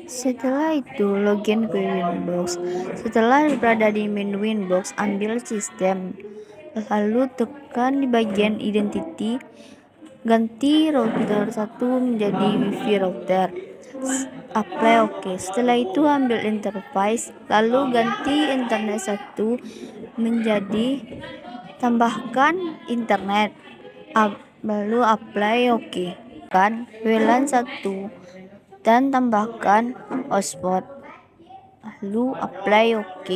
Setelah itu, login ke Winbox. Setelah berada di menu Winbox, ambil sistem. Lalu tekan di bagian identity, ganti router 1 menjadi wifi router. Apply OK. Setelah itu ambil interface, lalu ganti internet 1 menjadi tambahkan internet. Lalu apply OK. Kan WLAN 1 dan tambahkan hotspot. Lalu apply OK.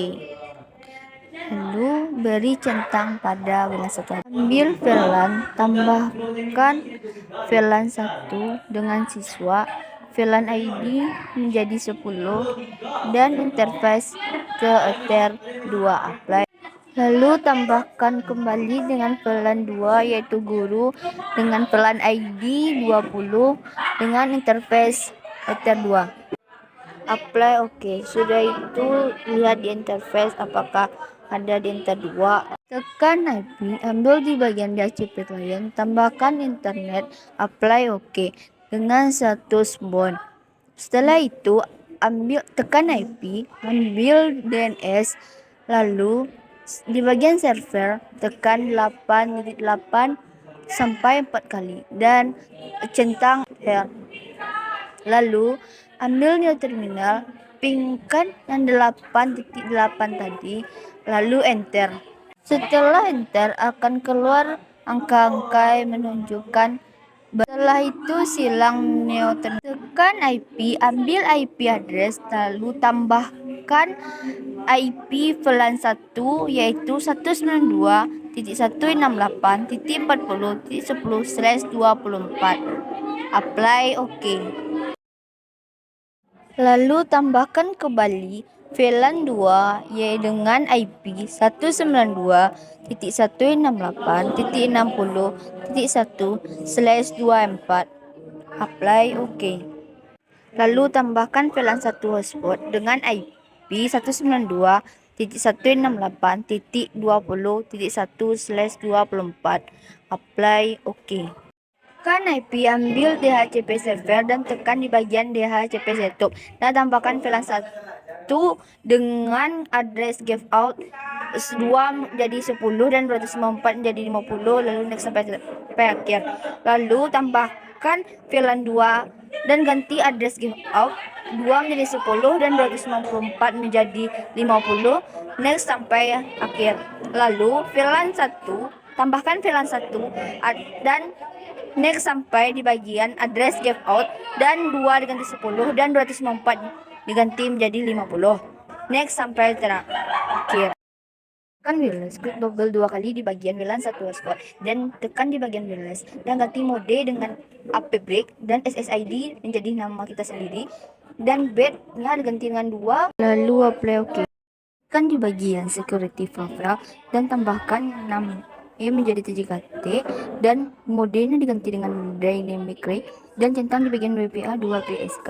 Lalu beri centang pada WLAN 1. Ambil VLAN, tambahkan VLAN 1 dengan siswa. VLAN ID menjadi 10 dan interface ke Ether 2 apply. Lalu tambahkan kembali dengan VLAN 2 yaitu guru dengan VLAN ID 20 dengan interface Ether 2. Apply OK. Sudah itu lihat di interface apakah ada di Ether 2. Tekan IP, ambil di bagian DHCP client, tambahkan internet, apply OK dengan status bound. Setelah itu tekan IP, ambil DNS, lalu di bagian server tekan 8.8 sampai 4 kali dan centang R. Lalu ambil new terminal, pingkan yang 8.8 tadi, lalu enter. Setelah enter akan keluar angka-angka yang menunjukkan. Setelah itu silang new terminal. Tekan IP, ambil IP address, lalu tambahkan IP VLAN 1 yaitu 192.168.40.10/24. Apply OK. Lalu tambahkan kembali VLAN 2 yaitu dengan IP 192.168.60.1/24. Apply OK. Lalu tambahkan VLAN 1 hotspot dengan IP 192.168.20.1/24. Apply OK. Tekan IP, ambil DHCP server dan tekan di bagian DHCP setup dan tambahkan VLAN 1 dengan address give out 2 jadi 10 dan 254 jadi 50, lalu next sampai akhir. Lalu tambahkan VLAN 2 dan ganti address give out 2 menjadi 10 dan 254 menjadi 50, next sampai akhir. Lalu VLAN 1, tambahkan VLAN 1 dan next sampai di bagian address give out dan 2 diganti 10 dan 294 diganti menjadi 50. Next sampai terakhir. Tekan wireless, klik double 2 kali di bagian WLAN 1 hotspot dan tekan di bagian wireless dan ganti mode dengan AP break dan SSID menjadi nama kita sendiri dan bednya diganti dengan 2, lalu apply OK. Tekan di bagian security profile dan tambahkan 6 menjadi TJKT dan modenya diganti dengan dynamic rate dan centang di bagian WPA 2 PSK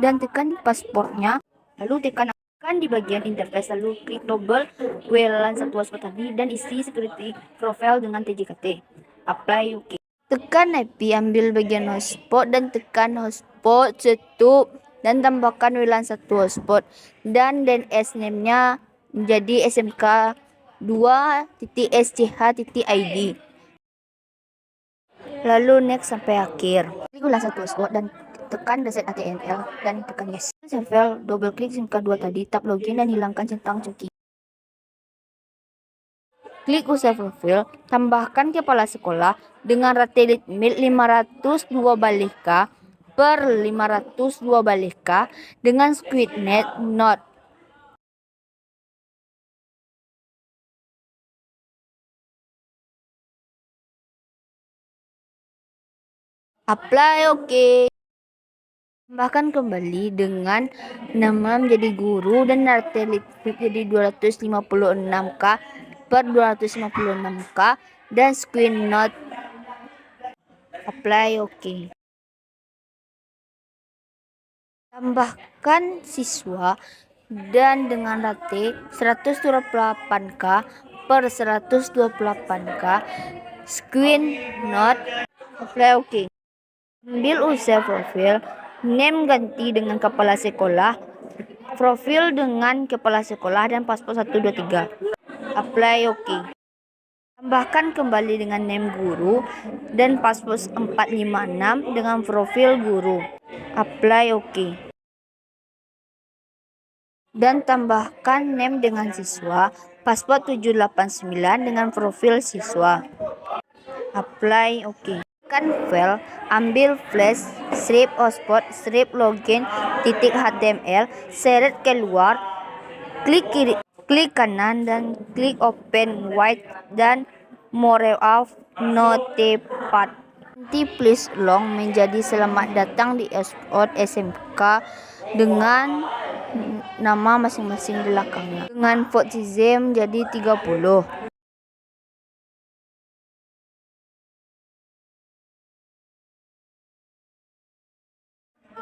dan tekan pasportnya, lalu tekan di bagian interface, lalu klik double WLAN 1 hotspot tadi dan isi security profile dengan TJKT. Apply OK. Tekan IP, ambil bagian hotspot dan tekan hotspot setup dan tambahkan WLAN 1 hotspot dan DNS name-nya menjadi SMK 2.sch.id. Lalu next sampai akhir. Klik WLAN 1 hotspot dan tekan reset ATNL dan tekan yes. Server double klik SIM-K 2 tadi, tap login dan hilangkan centang cuki. Klik user profil, tambahkan kepala sekolah dengan rate limit 502 balika per 502 balika dengan SquidNet Node. Apply OK. Tambahkan kembali dengan nama menjadi guru dan rate limit jadi 256k per 256k dan SquidNet. Apply OK. Tambahkan siswa dan dengan rate 128k per 128k SquidNet. Apply OK. Ambil user profil Name ganti dengan kepala sekolah, profil dengan kepala sekolah, dan paspor 123. Apply OK. Tambahkan kembali dengan name guru dan paspor 456 dengan profil guru. Apply OK. Dan tambahkan name dengan siswa, paspor 789 dengan profil siswa. Apply OK. Kan file, ambil flash, strip hotspot, strip login, .html, seret keluar, klik kanan dan klik open wide dan more of notepad. Nanti please long menjadi selamat datang di Oxford SMK dengan nama masing-masing belakangnya. Dengan font size menjadi 30.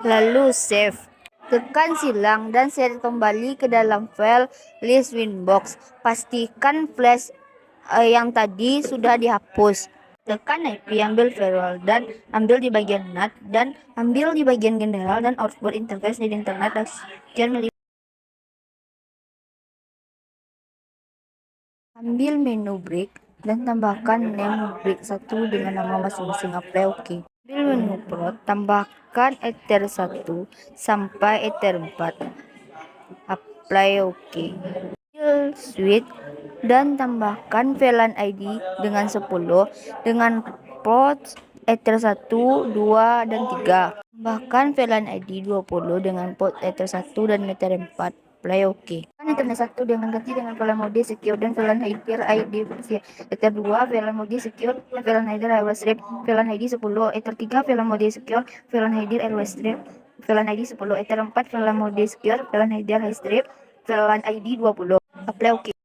Lalu save. Tekan silang dan seret kembali ke dalam file list winbox. Pastikan flash yang tadi sudah dihapus. Tekan IP, ambil firewall dan ambil di bagian NAT dan ambil di bagian general dan output interface di internet dan ambil menu break dan tambahkan name break 1 dengan nama masing-masing. Apply OK. Ambil menu prod, tambahkan ether 1 sampai ether 4. Apply OK. Ambil switch dan tambahkan VLAN ID dengan 10 dengan port ether 1, 2, dan 3. Tambahkan VLAN ID 20 dengan port ether 1 dan ether 4. Apply OK. Ethernet 1 dengan ganti dengan VLAN mode secure dan VLAN ID versi ether 2, VLAN mode secure, VLAN header airway strip, VLAN ID 10, ether 3, VLAN mode secure, VLAN header airway strip, VLAN ID 10, ether 4, VLAN mode secure, VLAN header high strip, VLAN ID 20. Apply OK.